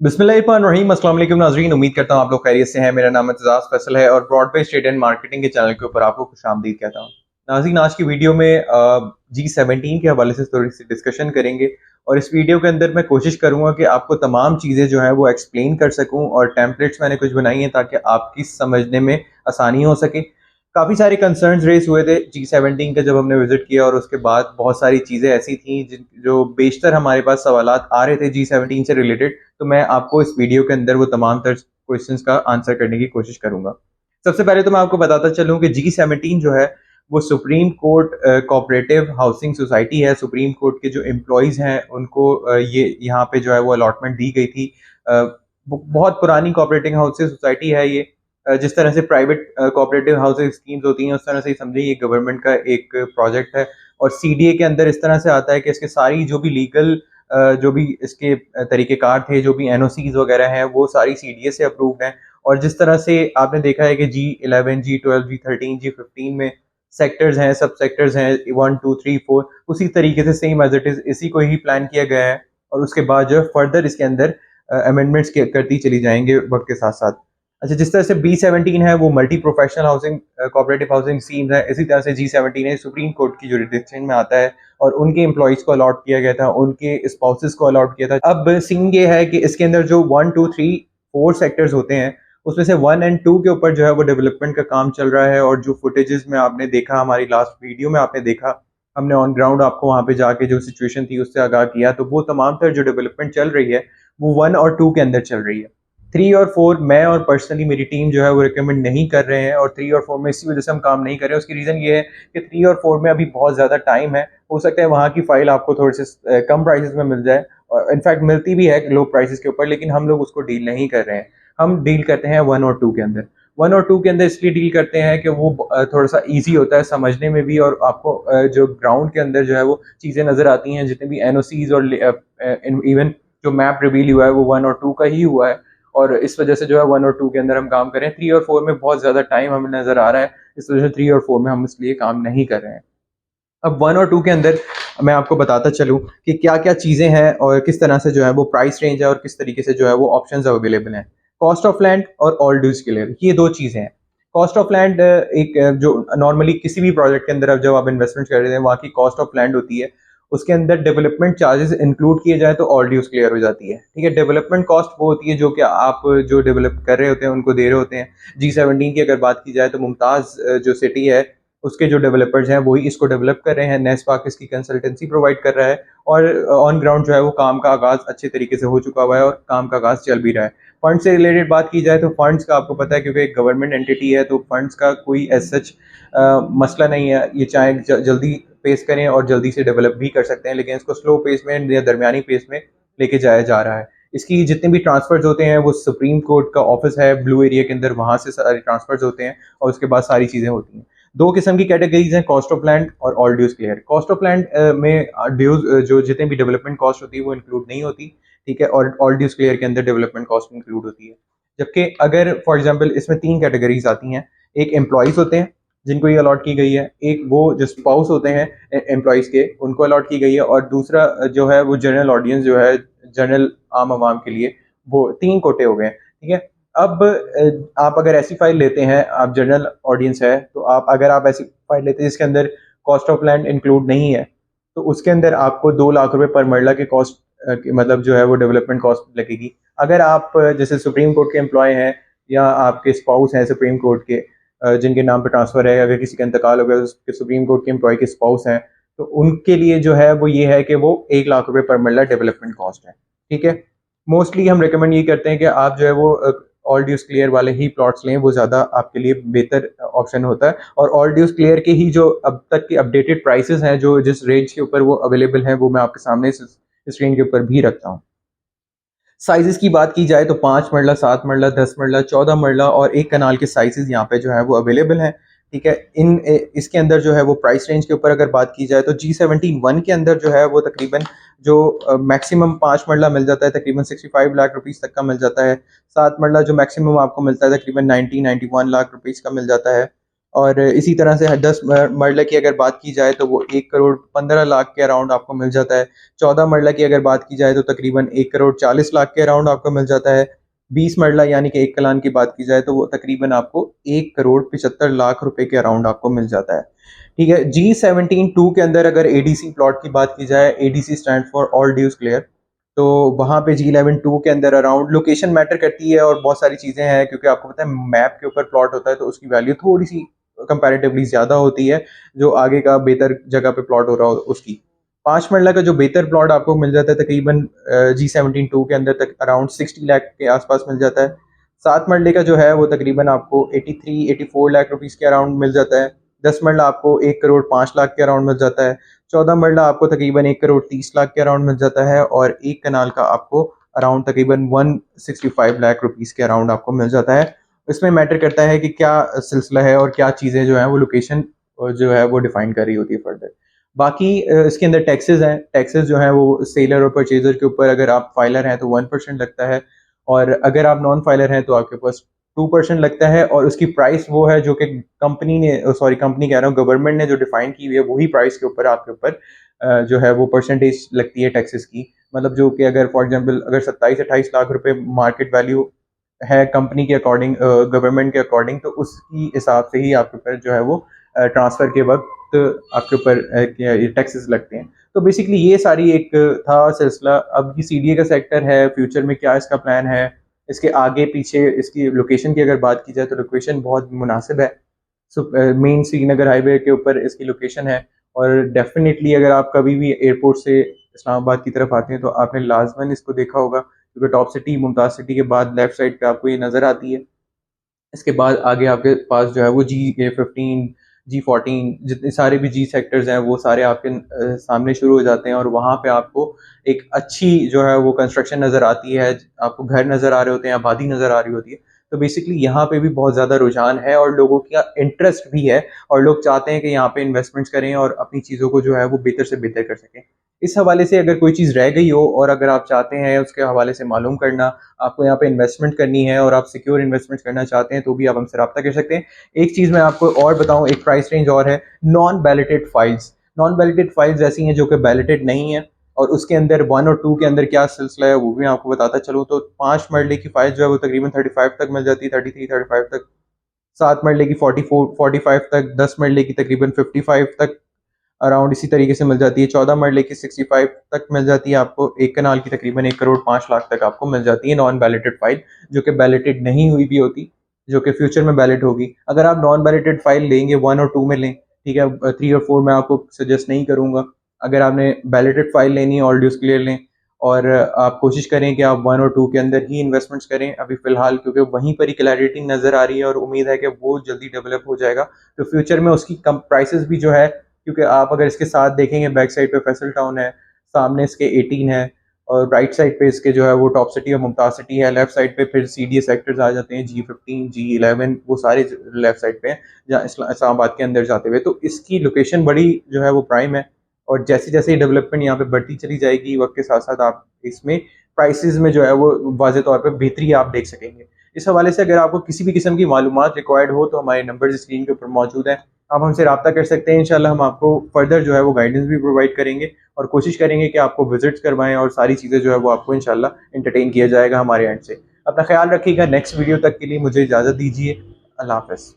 बिस्मिल्लाहिर्रहमानिर्रहीम। अस्सलाम वालेकुम नाज़रीन, उम्मीद करता हूँ आप लोग खैरियत से हैं। मेरा नाम एतजाज़ फैसल है और ब्रॉडबेस ट्रेड एंड मार्केटिंग के चैनल के ऊपर आपको खुशामदीद कहता हूँ। नाज़रीन, आज की वीडियो में G17 के हवाले से थोड़ी सी डिस्कशन करेंगे और इस वीडियो के अंदर मैं कोशिश करूँगा कि आपको तमाम चीज़ें जो हैं वो एक्सप्लेन कर सकूँ और टेम्पलेट्स मैंने कुछ बनाई हैं ताकि आपकी समझने में आसानी हो सके। काफ़ी सारे कंसर्न्स रेज़ हुए थे G17 का जब हमने विज़िट किया और उसके बाद बहुत सारी चीज़ें ऐसी थी जिन जो बेशतर हमारे पास सवालात आ रहे थे G17 से रिलेटेड। तो मैं आपको इस वीडियो के अंदर वो तमाम तर क्वेश्चंस का आंसर करने की कोशिश करूंगा। सबसे पहले तो मैं आपको बताता चलूं कि G17 जो है वो supreme court cooperative housing society है। सुप्रीम कोर्ट के जो एम्प्लॉयज़ हैं उनको ये यहाँ पे जो है वो अलॉटमेंट दी गई थी। बहुत पुरानी कोऑपरेटिव हाउसिंग सोसाइटी है ये। जिस तरह से प्राइवेट कोऑपरेटिव हाउसिंग स्कीम्स होती हैं उस तरह से ही समझिए ये गवर्नमेंट का एक प्रोजेक्ट है और सीडीए के अंदर इस तरह से आता है कि इसके सारी जो भी लीगल जो भी इसके तरीक़ेकार थे, जो भी एनओसीज़ वगैरह हैं, वो सारी सीडीए से अप्रूव्ड हैं। और जिस तरह से आपने देखा है कि G11, G12, G13, G15 में सेक्टर्स हैं, सब सेक्टर्स हैं 1, 2, 3, 4 उसी तरीके से सेम एज़ इट इज़ इसी को ही प्लान किया गया है और उसके बाद जो है फर्दर इसके अंदर अमेंडमेंट्स करती चली जाएँगे वक़्त के साथ-साथ। अच्छा, जिस तरह से B17 है वो multi professional housing cooperative housing schemes है, इसी तरह से G17 है सुप्रीम कोर्ट की जुरिसडिक्शन में आता है और उनके एम्प्लॉइज़ को अलॉट किया गया था, उनके स्पाउसेस को अलॉट किया था। अब सीन ये है कि इसके अंदर जो 1, 2, 3, 4 सेक्टर्स होते हैं, उसमें से 1 एंड 2 के ऊपर जो है वो डेवलपमेंट का काम चल रहा है और जो फुटेजेस में आपने देखा, हमारी लास्ट वीडियो में आपने देखा, हमने ऑन ग्राउंड आपको वहाँ पे जाके जो सिचुएशन थी उससे आगाह किया, तो वो तमाम तर जो डेवलपमेंट चल रही है, वो 1 और 2 के अंदर चल रही है। 3 और 4 मैं और पर्सनली मेरी टीम जो है वो रिकमेंड नहीं कर रहे हैं और 3 और 4 में इसी वजह से हम काम नहीं कर रहे हैं। उसकी रीज़न ये है कि 3 और 4 में अभी बहुत ज़्यादा टाइम है। हो सकता है वहाँ की फ़ाइल आपको थोड़े से कम प्राइसेज़ में मिल जाए और इनफैक्ट मिलती भी है लो प्राइसेज़ के ऊपर, लेकिन हम लोग उसको डील नहीं कर रहे हैं। हम डील करते हैं 1 और 2 के अंदर। 1 और 2 के अंदर इसलिए डील करते हैं कि वो थोड़ा-सा ईज़ी होता है समझने में भी और आपको जो ग्राउंड के अंदर जो है वो चीज़ें नज़र आती हैं, जितने भी एनओसीज़ और इवन जो मैप रिवील हुआ है वो 1 और 2 का ही हुआ है और इस वजह से जो है 1 और 2 के अंदर हम काम कर रहे हैं। 3 और 4 में बहुत ज़्यादा टाइम हमें नज़र आ रहा है, इस वजह से 3 और 4 में हम इसलिए काम नहीं कर रहे हैं। अब 1 और 2 के अंदर मैं आपको बताता चलूँ कि क्या-क्या चीज़ें हैं और किस तरह से जो है वो प्राइस रेंज है और किस तरीके से जो है वो ऑप्शंस अवेलेबल हैं। कॉस्ट ऑफ लैंड और ऑल ड्यूज़ क्लियर, ये 2 चीज़ें हैं। कॉस्ट ऑफ लैंड जो नॉर्मली किसी भी प्रोजेक्ट के अंदर अब जब आप इन्वेस्टमेंट कर रहे हैं, वहाँ की कॉस्ट ऑफ लैंड होती है। उसके अंदर डेवलपमेंट चार्जेस इंक्लूड किए जाएँ तो ऑल ड्यूज़ क्लियर हो जाती है। ठीक है? डेवलपमेंट कॉस्ट वो होती है जो कि आप जो डेवलप कर रहे होते हैं उनको दे रहे होते हैं। G17 की अगर बात की जाए तो मुमताज़ जो सिटी है उसके जो डेवलपर्स हैं वही इसको डेवलप कर रहे हैं। नेस्पाक इसकी कंसल्टेंसी प्रोवाइड कर रहा है और ऑन ग्राउंड जो है वो काम का आगाज़ अच्छे तरीके से हो चुका हुआ है और काम का आगाज़ चल भी रहा है। फंड से रिलेटेड बात की जाए तो फंड्स का आपको पता है क्योंकि एक गवर्नमेंट एंटिटी है तो फंड्स का कोई एज़ सच मसला नहीं है। ये चाहे जल्दी पेस करें और जल्दी से डेवलप भी कर सकते हैं, लेकिन इसको स्लो पेस में या दरमियानी पेस में लेके जाया जा रहा है। इसकी जितने भी ट्रांसफर्स होते हैं वो सुप्रीम कोर्ट का ऑफिस है ब्लू एरिया के अंदर, वहाँ से सारे ट्रांसफर्स होते हैं और उसके बाद सारी चीज़ें होती हैं। 2 किस्म की कैटेगरीज़ हैं, कॉस्ट ऑफ लैंड और all dues clear. Cost of land में ड्यूज़ जो जितने भी डेवलपमेंट कॉस्ट होती है वो इंक्लूड नहीं होती, ठीक है? और ऑल ड्यूज़ क्लियर के अंदर डेवलपमेंट कॉस्ट इंक्लूड होती है। जबकि अगर फॉर एग्ज़ाम्पल इसमें 3 कैटेगरीज़ आती हैं। एक एम्प्लॉइज़ होते हैं, जिनको ये अलॉट की गई है। एक वो जो स्पाउस होते हैं एम्प्लॉइज़ के, उनको अलॉट की गई है और दूसरा जो है वो जनरल ऑडियंस जो है, जनरल आम आवाम के लिए, वो 3 कोटे हो गए हैं, ठीक है? अब आप अगर ऐसी फाइल लेते हैं, आप जनरल ऑडियंस है, तो अगर आप ऐसी फाइल लेते हैं जिसके अंदर कॉस्ट ऑफ लैंड इंक्लूड नहीं है, तो उसके अंदर आपको 2 लाख रुपए पर मरला के कॉस्ट मतलब जो है वो डेवलपमेंट कॉस्ट लगेगी। अगर आप जैसे सुप्रीम कोर्ट के एम्प्लॉय हैं या आपके स्पाउस हैं सुप्रीम कोर्ट के, जिनके नाम पे ट्रांसफ़र है, अगर किसी का इंतकाल हो गया, उसके सुप्रीम कोर्ट के एम्प्लॉय के स्पाउस हैं, तो उनके लिए जो है वो ये है कि वो 1 लाख रुपए पर मरला डेवलपमेंट कॉस्ट है, ठीक है? मोस्टली हम रिकमेंड ये करते हैं कि आप जो है वो ऑल ड्यूज़ क्लियर वाले ही प्लॉट्स लें, वो ज़्यादा आपके लिए बेहतर ऑप्शन होता है और ऑल ड्यूज़ क्लियर के ही जो अब तक के अपडेटेड प्राइसेज़ हैं, जो जिस रेंज के ऊपर वो अवेलेबल हैं, वो मैं आपके सामने इस स्क्रीन के ऊपर भी रखता हूँ। साइज़ेज़ की बात की जाए तो 5 मरला, 7 मरला, 10 मरला, 14 मरला और 1 कनाल के साइज़ेज़ यहाँ पे जो है वो अवेलेबल हैं, ठीक है? इसके अंदर जो है वो प्राइस रेंज के ऊपर अगर बात की जाए तो G17 1 के अंदर जो है वो तकरीबन जो मैक्सिमम 5 मरला मिल जाता है, तकरीबन 65 लाख रुपीज़ तक का मिल जाता है। 7 मरला जो मैक्सिमम आपको मिलता है तकरीबन 90-91 लाख रुपीज़ का मिल जाता है। और इसी तरह से 10 मरला की अगर बात की जाए तो वो 1 करोड़ 15 लाख के अराउंड आपको मिल जाता है। 14 मरला की अगर बात की जाए तो तकरीबन 1 करोड़ 40 लाख के अराउंड आपको मिल जाता है। 20 मरला यानी कि 1 कलान की बात की जाए तो वो तकरीबन आपको 1 करोड़ 75 लाख रुपए के अराउंड आपको मिल जाता है। ठीक है, G17-2 के अंदर अगर एडीसी प्लॉट की बात की जाए, ADC stand for all dues clear, तो वहाँ पे G11-2 के अंदर अराउंड लोकेशन मैटर करती है और बहुत सारी चीज़ें हैं, क्योंकि आपको पता है मैप के ऊपर प्लॉट होता है तो उसकी वैल्यू थोड़ी सी कंपैरेटिवली ज़्यादा होती है जो आगे का बेहतर जगह पे प्लॉट हो रहा हो उसकी। 5 मरला का जो बेहतर प्लॉट आपको मिल जाता है तकरीबन G17-2 के अंदर तक अराउंड 60 लाख के आसपास मिल जाता है। 7 मरले का जो है वो तकरीबन आपको 83-84 लाख रुपीस के अराउंड मिल जाता है। 10 मरला आपको 1 करोड़ 5 लाख के अराउंड मिल जाता है। 14 मरला आपको तकरीबन 1 करोड़ 30 लाख के अराउंड मिल जाता है और 1 कनाल का आपको अराउंड तकरीबन 165 लाख रुपीस के अराउंड आपको मिल जाता है। इसमें मैटर करता है कि क्या सिलसिला है और क्या चीज़ें जो हैं वो लोकेशन जो है वो डिफाइन कर रही होती है फर्दर। बाकी इसके अंदर टैक्सेस हैं। टैक्सेस जो हैं वो सेलर और परचेजर के ऊपर अगर आप फाइलर हैं तो 1% लगता है, और अगर आप नॉन फाइलर हैं तो आपके पास 2% लगता है। और उसकी प्राइस वो है जो कि कंपनी ने, सॉरी कंपनी कह रहा हूँ, गवर्नमेंट ने जो डिफाइन की हुई है वही प्राइस के ऊपर आपके ऊपर जो है वो परसेंटेज लगती है टैक्सेस की। मतलब जो कि अगर फॉर एग्जांपल अगर 27-28 लाख रुपए मार्केट वैल्यू है कंपनी के अकॉर्डिंग, गवर्नमेंट के अकॉर्डिंग, तो उसकी हिसाब से ही आपके ऊपर जो है वो ट्रांसफ़र के वक्त आपके ऊपर टैक्सेस लगते हैं। तो बेसिकली ये सारी एक था सिलसिला। अब ये सीडीए का सेक्टर है, फ्यूचर में क्या इसका प्लान है, इसके आगे पीछे इसकी लोकेशन की अगर बात की जाए तो लोकेशन बहुत मुनासिब है। मेन श्रीनगर हाईवे के ऊपर इसकी लोकेशन है। और डेफिनेटली अगर आप कभी भी एयरपोर्ट से इस्लामाबाद की तरफ आते हैं तो आपने लाजमन इसको देखा होगा, क्योंकि टॉप सिटी मुमताज़ सिटी के बाद लेफ्ट साइड पे आपको ये नज़र आती है। इसके बाद आगे आपके पास जो है वो G15, G14 जितने सारे भी जी सेक्टर्स हैं वो सारे आपके सामने शुरू हो जाते हैं, और वहाँ पे आपको एक अच्छी जो है वो कंस्ट्रक्शन नज़र आती है, आपको घर नज़र आ रहे होते हैं, आबादी नज़र आ रही होती है। तो बेसिकली यहाँ पे भी बहुत ज़्यादा रुझान है और लोगों का इंटरेस्ट भी है, और लोग चाहते हैं कि यहाँ पे इन्वेस्टमेंट्स करें और अपनी चीज़ों को जो है वो बेहतर से बेहतर कर सकें। इस हवाले से अगर कोई चीज़ रह गई हो और अगर आप चाहते हैं उसके हवाले से मालूम करना, आपको यहाँ पे इन्वेस्टमेंट करनी है और आप सिक्योर इन्वेस्टमेंट करना चाहते हैं, तो भी आप हमसे रब्ता कर सकते हैं। एक चीज़ मैं आपको और बताऊँ, एक प्राइस रेंज और है, non balloted files. Non balloted files ऐसी हैं जो कि बैलेटेड नहीं है, और उसके अंदर 1 और 2 के अंदर क्या सिलसिला है वो भी मैं आपको बताता चलूँ। तो 5 मरले की फाइल जो है वो तकरीबन 35 तक मिल जाती है, 33-35 तक। 7 मरले की 44-45 तक, 10 मरले की तकरीबन 55 तक अराउंड इसी तरीके से मिल जाती है। 14 मरले की 65 तक मिल जाती है आपको। 1 कनाल की तकरीबन 1 करोड़ 5 लाख तक आपको मिल जाती है नॉन बैलेटेड फाइल, जो कि बैलेटेड नहीं हुई भी होती, जो कि फ्यूचर में बैलेट होगी। अगर आप नॉन बैलेटेड फाइल लेंगे 1 और 2 में लें, ठीक है, 3 और 4 मैं आपको सजेस्ट नहीं करूँगा। अगर आपने बैलेटेड फाइल लेनी है, ऑल ड्यूज क्लियर लें, और आप कोशिश करें कि आप 1 और 2 के अंदर ही इन्वेस्टमेंट्स करें अभी फ़िलहाल, क्योंकि वहीं पर ही क्लैरिटी नज़र आ रही है और उम्मीद है कि वो जल्दी डेवलप हो जाएगा। तो फ्यूचर में उसकी कम प्राइसेस भी जो है, क्योंकि आप अगर इसके साथ देखेंगे बैक साइड पे फैसल टाउन है, सामने इसके 18 है, और राइट साइड पे इसके जो है वो टॉप सिटी और मुमताज़ सिटी है, लेफ्ट साइड पे फिर सीडीए सेक्टर्स आ जाते हैं, G15, G11 वो सारे लेफ्ट साइड पे हैं जहाँ इस्लामाबाद के अंदर जाते हुए। तो इसकी लोकेशन बड़ी जो है वो प्राइम है, और जैसे-जैसे डेवलपमेंट यहाँ पे बढ़ती चली जाएगी वक़्त के साथ-साथ आप इसमें प्राइसेज़ में जो है वो वाज़ह तौर पे बेहतरी आप देख सकेंगे। इस हवाले से अगर आपको किसी भी किस्म की मालूमात रिक्वायर्ड हो तो हमारे नंबर्स स्क्रीन के ऊपर मौजूद हैं। आप हमसे रब्ता कर सकते हैं। इंशाल्लाह हम आपको फर्दर जो है वो गाइडेंस भी प्रोवाइड करेंगे और कोशिश करेंगे कि आपको विज़िट्स करवाएँ और सारी चीज़ें जो है वो आपको इंशाल्लाह एंटरटेन किया जाएगा हमारे एंड से। अपना ख़्याल रखिएगा। नेक्स्ट वीडियो तक के लिए मुझे इजाज़त दीजिए। अल्लाह हाफ़िज़।